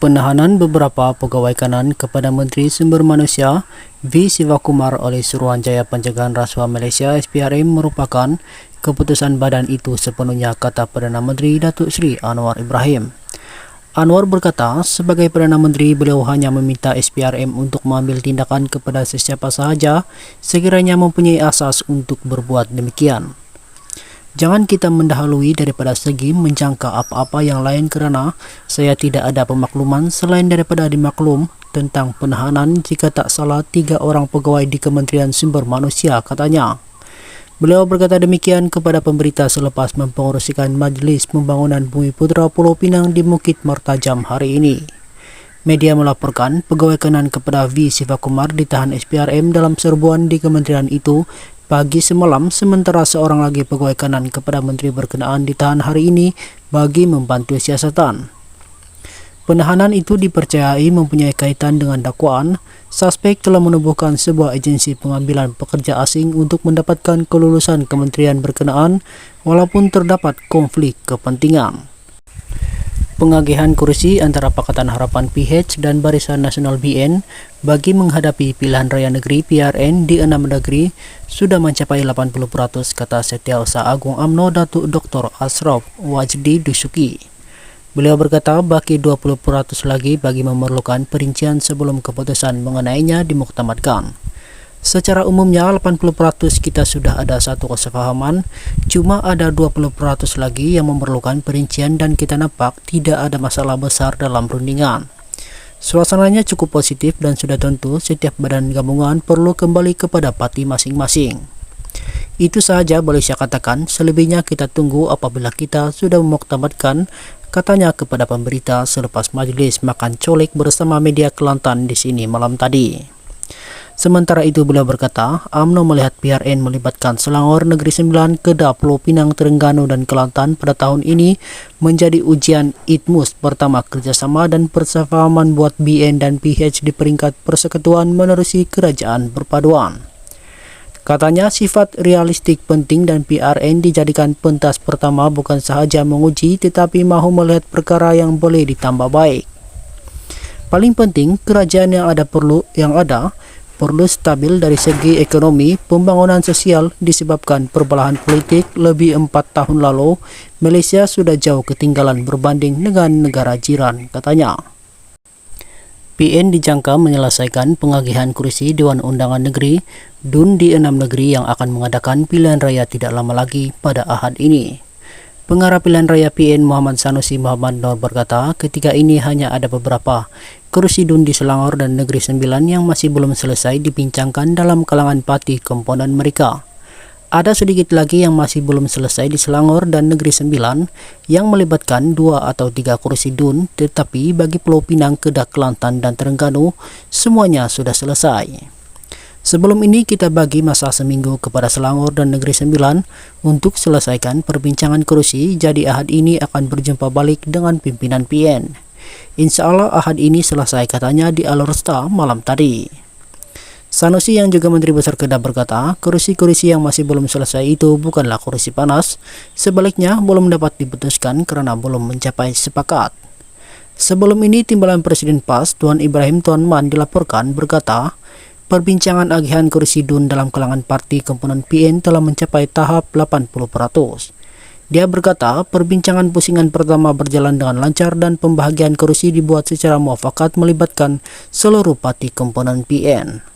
Penahanan beberapa pegawai kanan kepada Menteri Sumber Manusia V. Sivakumar oleh Suruhanjaya Pencegahan Rasuah Malaysia SPRM merupakan keputusan badan itu sepenuhnya, kata Perdana Menteri Datuk Seri Anwar Ibrahim. Anwar berkata, sebagai Perdana Menteri, beliau hanya meminta SPRM untuk mengambil tindakan kepada sesiapa sahaja sekiranya mempunyai asas untuk berbuat demikian. Jangan kita mendahului daripada segi menjangka apa-apa yang lain kerana saya tidak ada pemakluman selain daripada dimaklum tentang penahanan jika tak salah 3 orang pegawai di Kementerian Sumber Manusia, katanya. Beliau berkata demikian kepada pemberita selepas mempengerusikan Majlis Pembangunan Bumiputera Pulau Pinang di Bukit Mertajam hari ini. Media melaporkan pegawai kanan kepada V. Sivakumar ditahan SPRM dalam serbuan di kementerian itu pagi semalam, sementara seorang lagi pegawai kanan kepada menteri berkenaan ditahan hari ini bagi membantu siasatan. Penahanan itu dipercayai mempunyai kaitan dengan dakwaan suspek telah menubuhkan sebuah agensi pengambilan pekerja asing untuk mendapatkan kelulusan kementerian berkenaan walaupun terdapat konflik kepentingan. Pengagihan kursi antara Pakatan Harapan PH dan Barisan Nasional BN bagi menghadapi pilihan raya negeri PRN di 6 negeri sudah mencapai 80%, kata Setiausaha Agung UMNO Datuk Dr. Ashraf Wajdi Dusuki. Beliau berkata baki 20% lagi bagi memerlukan perincian sebelum keputusan mengenainya dimuktamadkan. Secara umumnya 80% kita sudah ada satu kesepahaman, cuma ada 20% lagi yang memerlukan perincian dan kita nampak tidak ada masalah besar dalam rundingan. Suasananya cukup positif dan sudah tentu setiap badan gabungan perlu kembali kepada parti masing-masing. Itu sahaja boleh saya katakan, selebihnya kita tunggu apabila kita sudah memuktamadkan, katanya kepada pemberita selepas majlis makan colek bersama media Kelantan di sini malam tadi. Sementara itu beliau berkata, UMNO melihat PRN melibatkan Selangor Negeri Sembilan, Kedah, Pulau Pinang, Terengganu dan Kelantan pada tahun ini menjadi ujian ITMUS pertama kerjasama dan persefahaman buat BN dan PH di peringkat persekutuan menerusi kerajaan perpaduan. Katanya sifat realistik penting dan PRN dijadikan pentas pertama bukan sahaja menguji tetapi mahu melihat perkara yang boleh ditambah baik. Paling penting kerajaan yang ada perlu stabil dari segi ekonomi, pembangunan sosial disebabkan perbelahan politik lebih 4 tahun lalu, Malaysia sudah jauh ketinggalan berbanding dengan negara jiran, katanya. PN dijangka menyelesaikan pengagihan kursi Dewan Undangan Negeri DUN di 6 negeri yang akan mengadakan pilihan raya tidak lama lagi pada Ahad ini. Pengarah pilihan raya PN Muhammad Sanusi Muhammad Nur berkata ketika ini hanya ada beberapa kursi DUN di Selangor dan Negeri Sembilan yang masih belum selesai dibincangkan dalam kalangan parti komponen mereka. Ada sedikit lagi yang masih belum selesai di Selangor dan Negeri Sembilan yang melibatkan 2 atau 3 kursi DUN, tetapi bagi Pulau Pinang, Kedah, Kelantan dan Terengganu semuanya sudah selesai. Sebelum ini kita bagi masa seminggu kepada Selangor dan Negeri Sembilan untuk selesaikan perbincangan kursi, jadi Ahad ini akan berjumpa balik dengan pimpinan PN. Insya Allah Ahad ini selesai, katanya di Alorsta malam tadi. Sanusi yang juga Menteri Besar Kedah berkata, kursi-kursi yang masih belum selesai itu bukanlah kursi panas, sebaliknya belum dapat diputuskan karena belum mencapai sepakat. Sebelum ini Timbalan Presiden PAS Tuan Ibrahim Tuan Man dilaporkan berkata, perbincangan agihan kursi DUN dalam kalangan parti komponen PN telah mencapai tahap 80%. Dia berkata, perbincangan pusingan pertama berjalan dengan lancar dan pembahagian kursi dibuat secara muafakat melibatkan seluruh parti komponen PN.